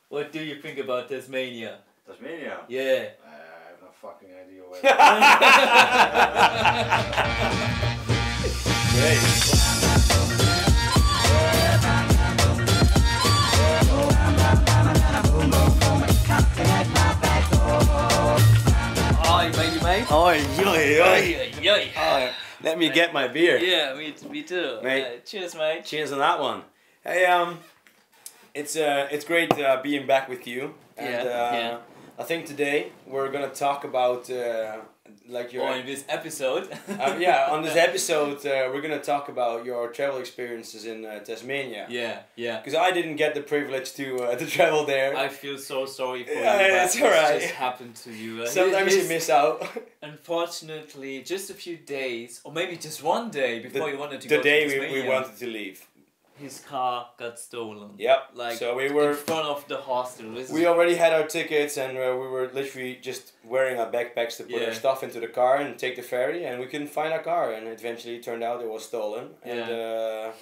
What do you think about Tasmania? Tasmania? Yeah. I have no fucking idea where. Great. Hi, matey mate. Oh, yoy. Hi. Let me get my beer. Yeah, me too. Mate. Cheers, mate. Cheers on that one. Hey, it's great being back with you. And Yeah. I think today we're gonna talk about like your. In this episode. On this episode we're gonna talk about your travel experiences in Tasmania. Yeah. Because I didn't get the privilege to travel there. I feel so sorry for you. Yeah, it's alright. Just happened to you. Sometimes you miss out. Unfortunately, just a few days, or maybe just one day before you wanted to The go day to Tasmania, we wanted to leave. his car got stolen. Yep. Like so we were in front of the hostel. We already had our tickets and we were literally just wearing our backpacks to put our stuff into the car and take the ferry, and we couldn't find our car, and eventually it turned out it was stolen. And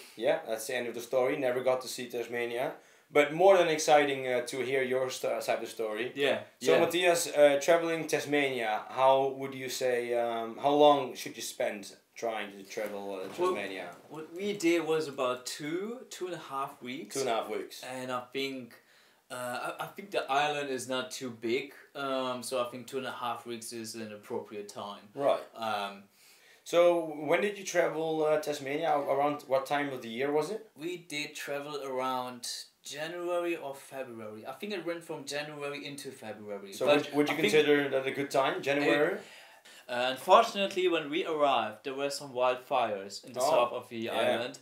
that's the end of the story. Never got to see Tasmania. But more than exciting to hear your side of the story. Yeah. So Matthias, traveling Tasmania, how would you say, how long should you spend trying to travel Tasmania? What we did was about 2.5 weeks. 2.5 weeks. And I think I think the island is not too big, so I think 2.5 weeks is an appropriate time. Right. So when did you travel Tasmania? Around what time of the year was it? We did travel around January or February. I think it went from January into February. So would you consider that a good time, January? Unfortunately, when we arrived, there were some wildfires in the south of the island.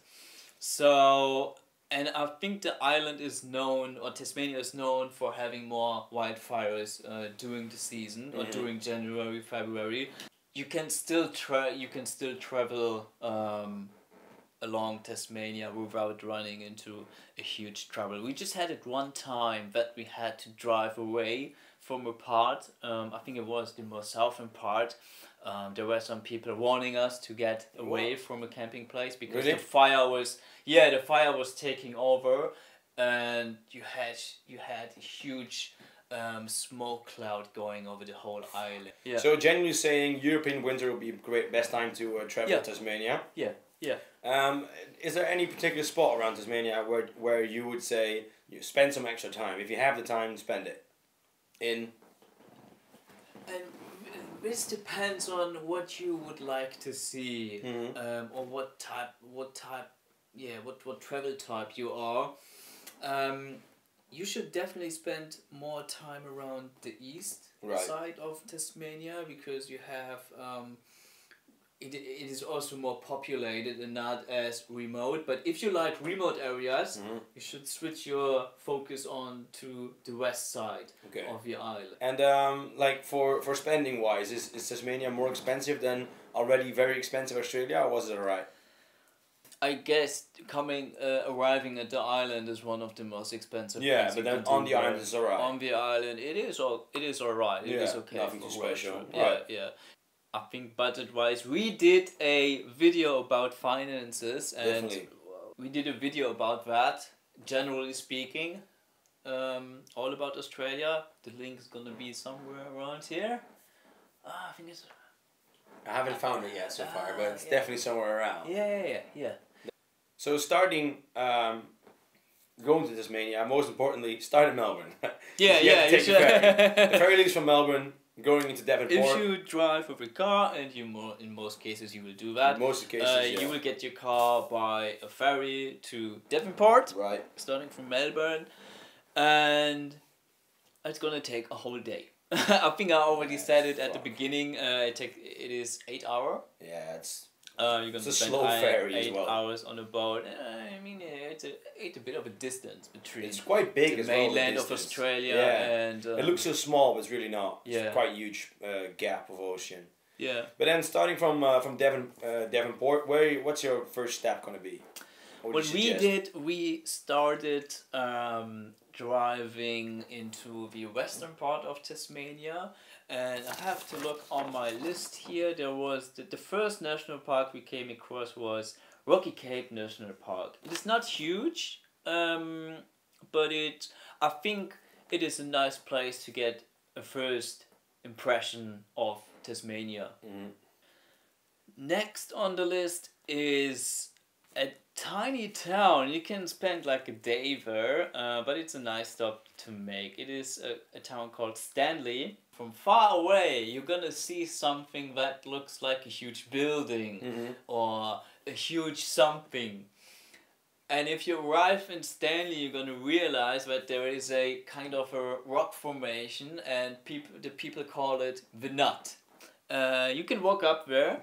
So, and I think the island is known, or Tasmania is known for having more wildfires during the season, or during January, February. You can still travel along Tasmania without running into a huge trouble. We just had it one time that we had to drive away from a part, I think it was the more southern part. There were some people warning us to get away from a camping place because the fire was taking over, and you had a huge smoke cloud going over the whole island. Yeah. So generally saying, European winter would be a best time to travel to Tasmania. Yeah. Is there any particular spot around Tasmania where you would say you spend some extra time, if you have the time, spend it in? And this depends on what you would like to see, or what travel type you are. You should definitely spend more time around the east side of Tasmania, because you have it is also more populated and not as remote. But if you like remote areas, you should switch your focus on to the west side of the island. And like for spending wise, is Tasmania more expensive than already very expensive Australia, or was it alright? I guess arriving at the island is one of the most expensive. Yeah, but then on the island it's alright. On the island, it is alright. It is okay. Nothing too special. Yeah. I think budget-wise, we did a video about finances, and we did a video about that. Generally speaking, all about Australia. The link is gonna be somewhere around here. I think it's. I haven't found it yet so far, but it's definitely somewhere around. Yeah. So starting, going to Tasmania, most importantly, start in Melbourne. You should. The ferry leaves from Melbourne, going into Devonport. If you drive with a car, and in most cases you will do that. In most cases, you will get your car by a ferry to Devonport. Right. Starting from Melbourne, and it's gonna take a whole day. I think I already said it at the beginning. It is 8 hours. Yeah, it's. You're gonna a spend slow ferry 8 as well. hours on a boat. I mean, it's a bit of a distance between. It's quite big as well. The mainland of Australia and. It looks so small, but it's really not. Yeah. It's quite a huge gap of ocean. Yeah. But then starting from Devonport, what's your first step gonna be? What we did, we started driving into the western part of Tasmania, and I have to look on my list here. There was the first national park we came across was Rocky Cape National Park. It is not huge, but I think it is a nice place to get a first impression of Tasmania. Next on the list is a tiny town. You can spend like a day there, but it's a nice stop to make. It is a town called Stanley. From far away, you're gonna see something that looks like a huge building or a huge something. And if you arrive in Stanley, you're gonna realize that there is a kind of a rock formation, and the people call it the Nut. You can walk up there.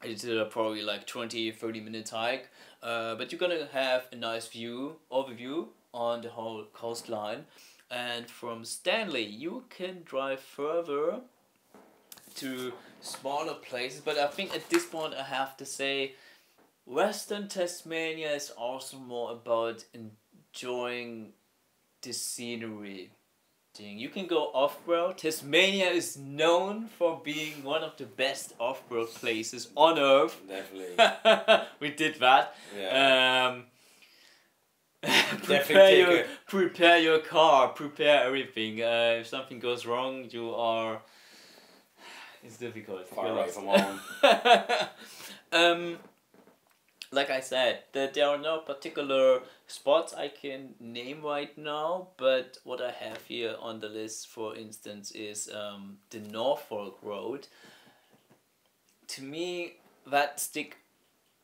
It's probably like 20-30 minutes hike, but you're gonna have a nice overview on the whole coastline. And from Stanley, you can drive further to smaller places, but I think at this point I have to say Western Tasmania is also more about enjoying the scenery. You can go off-road. Tasmania is known for being one of the best off-road places on earth. Definitely. We did that. Yeah. Prepare your car, prepare everything. If something goes wrong, it's difficult. Far away from home. Like I said, there are no particular spots I can name right now, but what I have here on the list, for instance, is the Norfolk Road. To me, that stick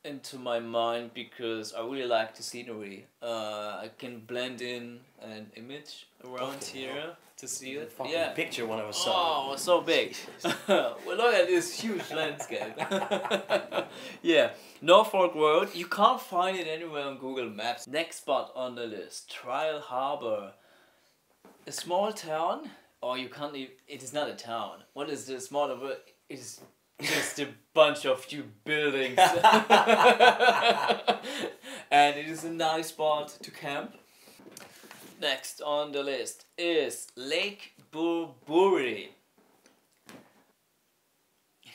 into my mind because I really like the scenery. I can blend in an image around here to see it. Yeah. Picture one of us. Oh, so big. Well, look at this huge landscape. Yeah, Norfolk Road. You can't find it anywhere on Google Maps. Next spot on the list, Trial Harbour. A small town, or you can't even, it is not a town. What is the smaller word? It is just a bunch of few buildings. And it is a nice spot to camp. Next on the list is Lake Burburry.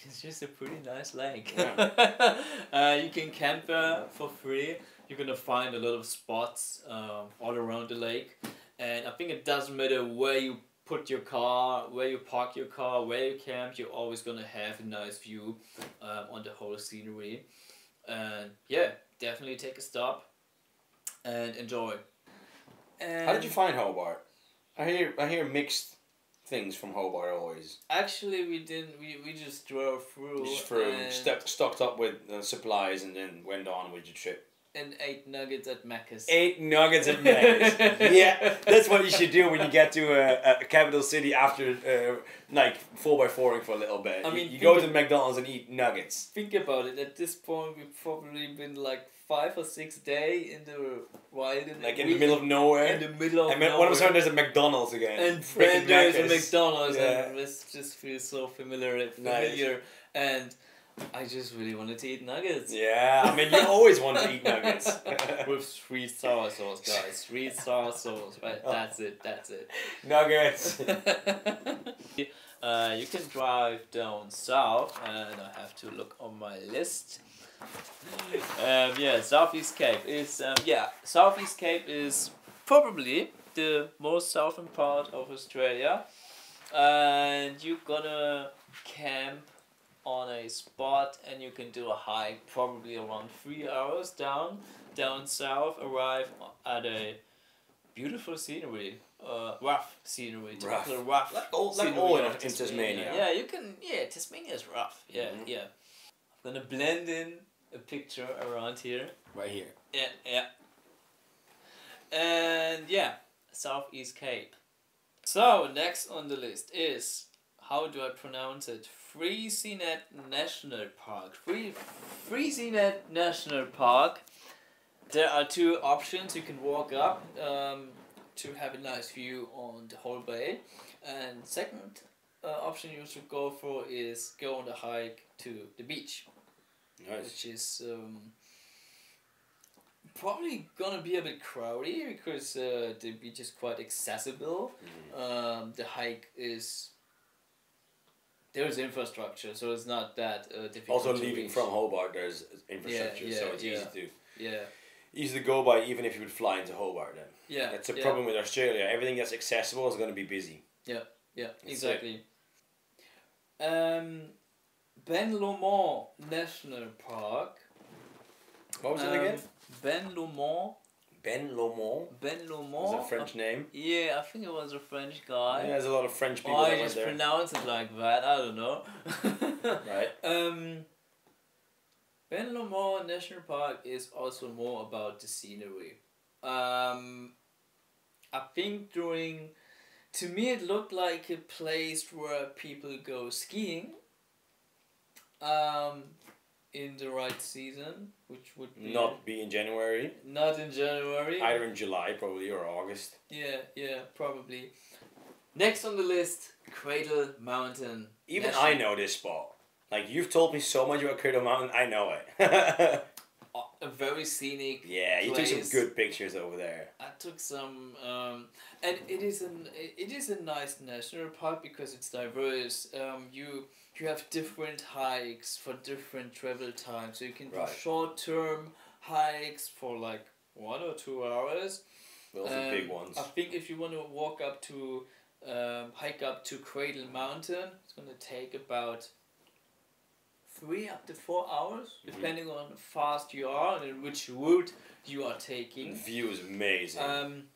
It's just a pretty nice lake. Yeah. You can camp there for free. You're gonna find a lot of spots all around the lake. And I think it doesn't matter where you put your car, where you park your car, where you camp, you're always gonna have a nice view on the whole scenery. And yeah, definitely take a stop and enjoy. And how did you find Hobart? I hear mixed things from Hobart always. Actually, we didn't. We just drove through. Stocked up with supplies, and then went on with your trip. And ate nuggets at Macca's. Ate nuggets at Macca's. Yeah, that's what you should do when you get to a capital city after like 4x4ing for a little bit. I mean, you go to McDonald's and eat nuggets. Think about it. At this point, we've probably been like 5 or 6 days in the wild. Like in the middle of nowhere. In the middle of nowhere. All of a sudden, there's a McDonald's again. And there's a McDonald's, and this just feels so familiar. Nice. And I just really wanted to eat nuggets. Yeah, I mean, you always want to eat nuggets. With sweet sour sauce, guys. Sweet sour sauce. Right? That's it. Nuggets. You can drive down south, and I have to look on my list. Yeah, Southeast Cape is Southeast Cape is probably the most southern part of Australia, and you're gonna camp on a spot, and you can do a hike probably around 3 hours down south, arrive at a beautiful scenery, rough scenery, typical rough like all in Tasmania. Yeah, you can. Yeah, Tasmania is rough. Yeah, yeah. I'm gonna blend in a picture around here. Right here. Yeah. And yeah, Southeast Cape. So next on the list is, how do I pronounce it? Freycinet National Park. Freycinet National Park. There are 2 options. You can walk up to have a nice view on the whole bay, and second option you should go for is go on the hike to the beach. Nice. Which is probably gonna be a bit crowded because the beach is quite accessible. The hike is, there's infrastructure, so it's not that difficult. Also, leaving from Hobart, there's infrastructure, so it's easy to. Yeah. easy to go by even if you would fly into Hobart then. Yeah. That's a problem with Australia. Everything that's accessible is going to be busy. Yeah, exactly. Ben Lomond National Park. What was it again? Ben Lomond. Ben Lomond? Ben Lomond. Is that a French name? Yeah, I think it was a French guy. Yeah, there's a lot of French people I that went just there. pronounce it like that, I don't know. Right. Ben Lomond National Park is also more about the scenery. I think to me it looked like a place where people go skiing. In the right season, which would be Not be in January. Not in January. Either in July probably or August. Yeah, probably. Next on the list, Cradle Mountain. Even I know this spot. Like, you've told me so much about Cradle Mountain, I know it. A very scenic Yeah, you took place. some good pictures over there. I took some, and it is a nice national park because it's diverse. You have different hikes for different travel times, so you can do short-term hikes for like 1 or 2 hours. Those are big ones. I think if you want to walk up to, hike up to Cradle Mountain, it's gonna take about 3 up to 4 hours, depending on how fast you are and in which route you are taking. The view is amazing.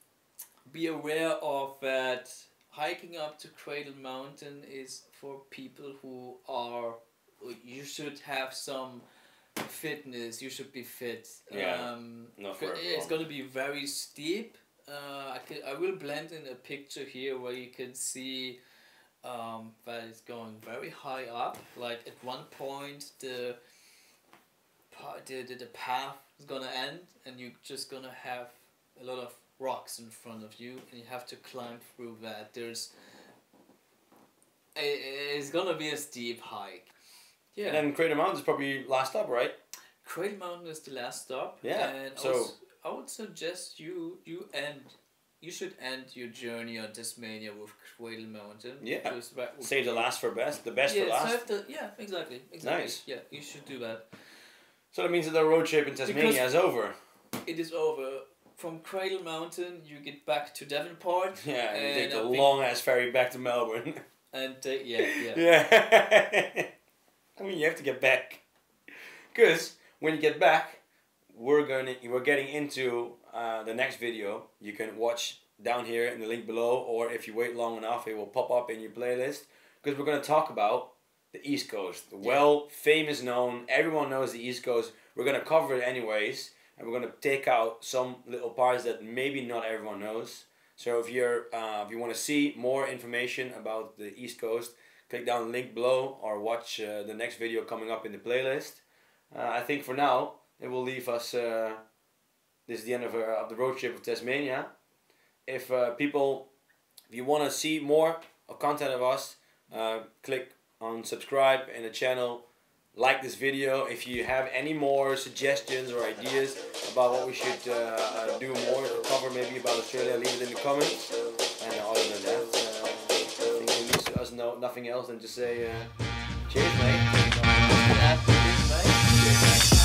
Be aware of that. Hiking up to Cradle Mountain is for people who are. You should have some fitness. You should be fit. Yeah. Not for everyone. It's gonna be very steep. I will blend in a picture here where you can see. That it's going very high up. Like at one point, the path is gonna end, and you're just gonna have a lot of rocks in front of you, and you have to climb through that. It's gonna be a steep hike. Yeah. And then Cradle Mountain is probably last up, right? Cradle Mountain is the last stop. Yeah. And so I would suggest you should end your journey on Tasmania with Cradle Mountain. Yeah. Save the last for best. The best for last. Exactly. Nice. Yeah, you should do that. So that means that the road trip in Tasmania is over. It is over. From Cradle Mountain, you get back to Devonport. Yeah, and you take the long ass ferry back to Melbourne. And yeah. Yeah. I mean, you have to get back. Because when you get back, we're getting into the next video. You can watch down here in the link below, or if you wait long enough, it will pop up in your playlist. Because we're going to talk about the East Coast. The famous known, everyone knows the East Coast. We're going to cover it anyways. And we're going to take out some little parts that maybe not everyone knows. So if you want to see more information about the East Coast, click down the link below or watch the next video coming up in the playlist. I think for now it will leave us. This is the end of the road trip of Tasmania. If you want to see more of content of us, click on subscribe in the channel. Like this video. If you have any more suggestions or ideas about what we should do more or cover maybe about Australia, leave it in the comments. And other than that, I think it leaves us nothing else than to say cheers, mate. Cheers, mate.